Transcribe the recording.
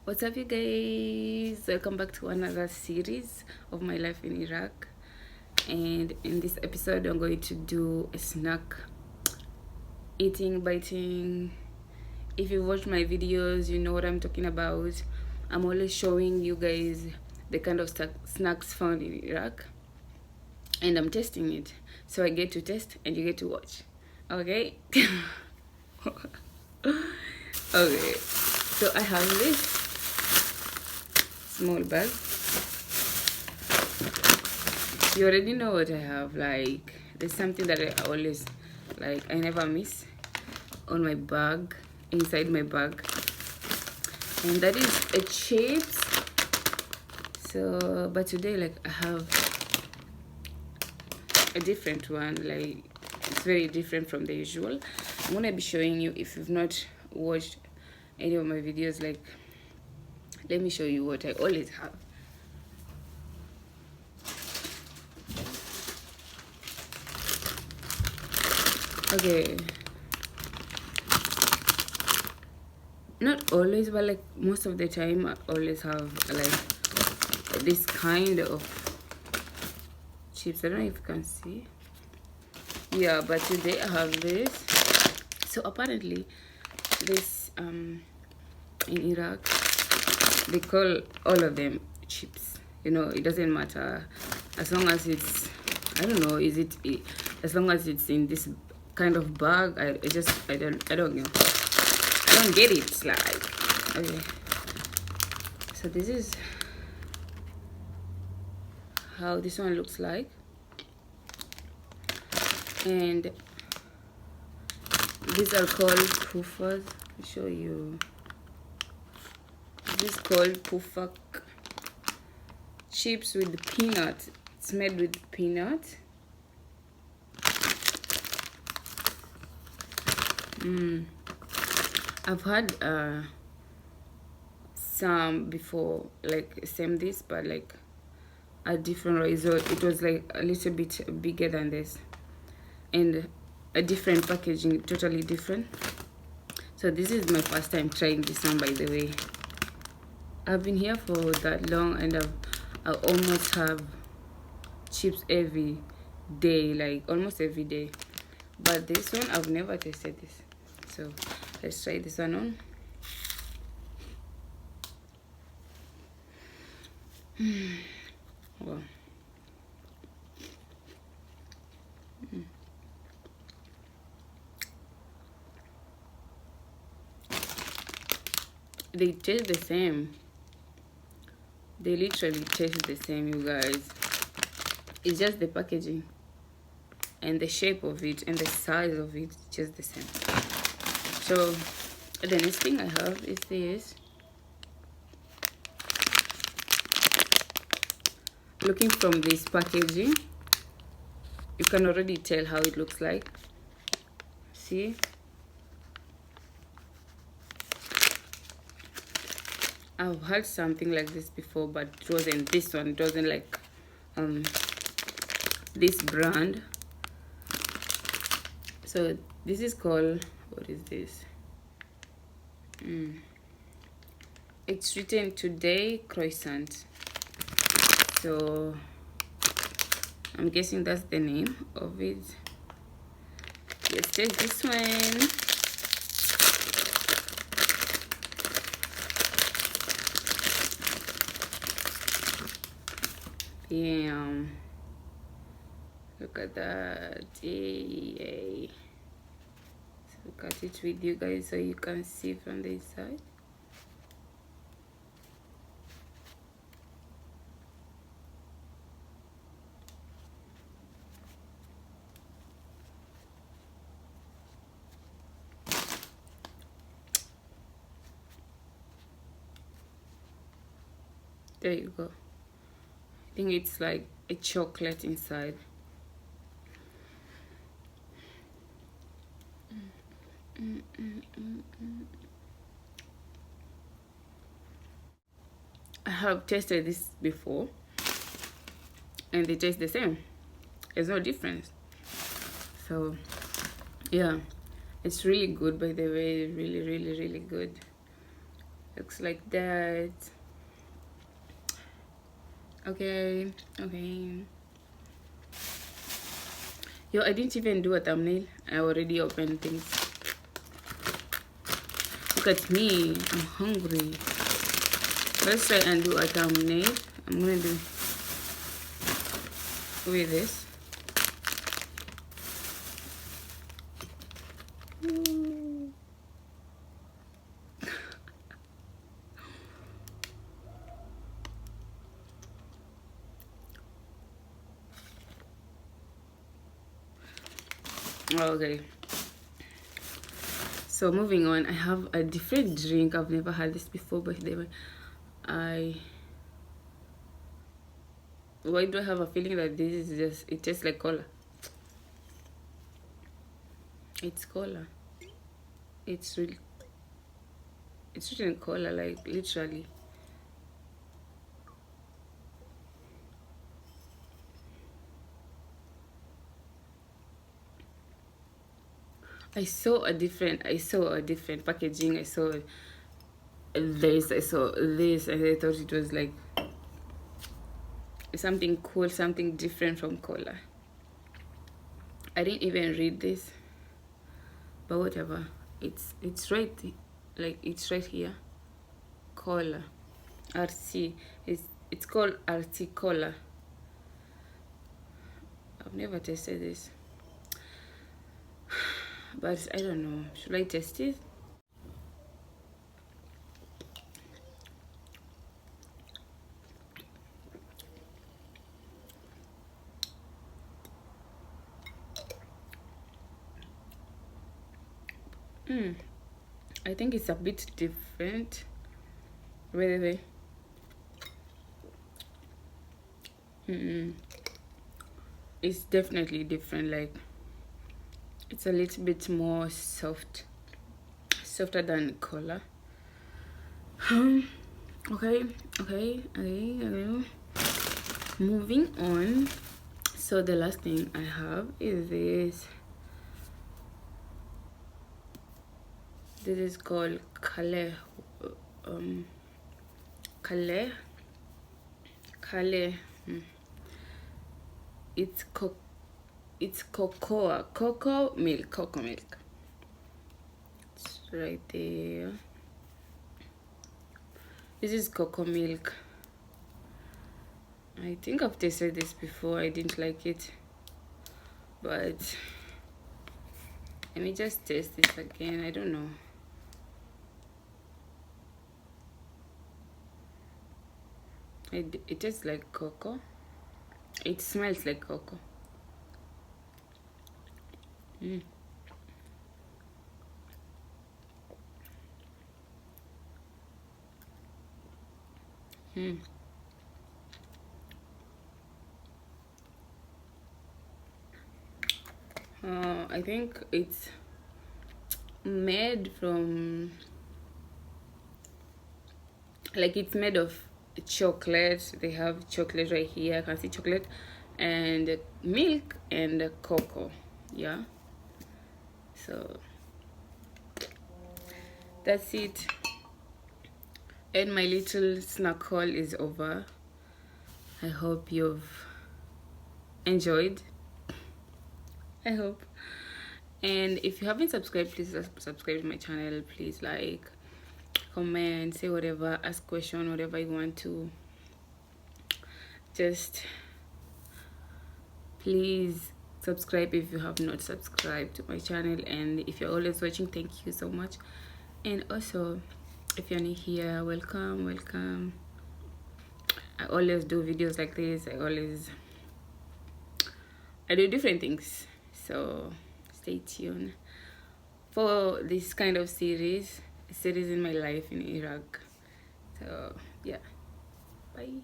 What's up, you guys? Welcome back to another series of my life in Iraq. And in this episode, I'm going to do a snack eating, biting. If you watch my videos, you know what I'm talking about. I'm always showing you guys the kind of snacks found in Iraq, and I'm testing it. So I get to test and you get to watch. Okay? Okay. So I have this small bag. You already know what I have. Like, there's something that I always, like, I never miss on my bag, inside my bag, and that is a chips. So but today, like, I have a different one. Like, it's very different from the usual. I'm gonna be showing you, if you've not watched any of my videos, like, let me show you what I always have. Okay, not always, but like most of the time I always have like this kind of chips. I don't know if you can see. Yeah, but today I have this. So apparently this in Iraq they call all of them chips. You know, it doesn't matter as long as it's, I don't know, as long as it's in this kind of bag. I don't know. I don't get it. Like, okay. So this is how this one looks like, and these are called puffas. I'll show you. This is called puffak chips with peanut. It's made with peanut. I've had some before, like same this, but like a different way. So it was like a little bit bigger than this, and a different packaging, totally different. So this is my first time trying this one, by the way. I've been here for that long, and I almost have chips every day, like almost every day. But this one, I've never tasted this. So let's try this one on. Wow. They taste the same. They literally taste the same, you guys. It's just the packaging and the shape of it and the size of it, just the same. So the next thing I have is this. Looking from this packaging, you can already tell how it looks like. See? I've had something like this before, but it wasn't this one. It wasn't like this brand. So this is called, what is this? It's written today croissant. So I'm guessing that's the name of it. Let's take this one. Damn, look at that. Yay. So cut it with you guys so you can see from the side. There you go. I think it's like a chocolate inside. I have tasted this before and they taste the same. There's no difference. So yeah, it's really good, by the way. Really good. Looks like that. Okay. Yo, I didn't even do a thumbnail. I already opened things. Look at me. I'm hungry. Let's try and do a thumbnail. I'm gonna do with this. Okay, so moving on, I have a different drink. I've never had this before, but why do I have a feeling that this is just, it tastes like cola? It's cola. It's written cola, like literally. I saw a different packaging. I saw this, and I thought it was like something cool, something different from cola. I didn't even read this, but whatever. It's right, like it's right here. Cola, RT. It's called RT Cola. I've never tasted this, but I don't know. Should I test it? I think it's a bit different. Wait. It's definitely different. Like it's a little bit more softer than cola. Okay. Moving on. So the last thing I have is this. This is called Kale. Kale. It's cocoa milk. It's right there. This is cocoa milk. I think I've tasted this before. I didn't like it, but let me just taste this again. I don't know. It tastes like cocoa. It smells like cocoa. I think it's made from, like, it's made of chocolate. They have chocolate right here. I can see chocolate and milk and cocoa. Yeah, so that's it, and my little snack haul is over. I hope you've enjoyed. I hope. And if you haven't subscribed, please subscribe to my channel. Please like, comment, say whatever, ask question, whatever you want to. Just please subscribe if you have not subscribed to my channel. And if you're always watching, thank you so much. And also, if you're new here, welcome. I always do videos like this. I do different things, so stay tuned for this kind of series in my life in Iraq. So yeah, bye.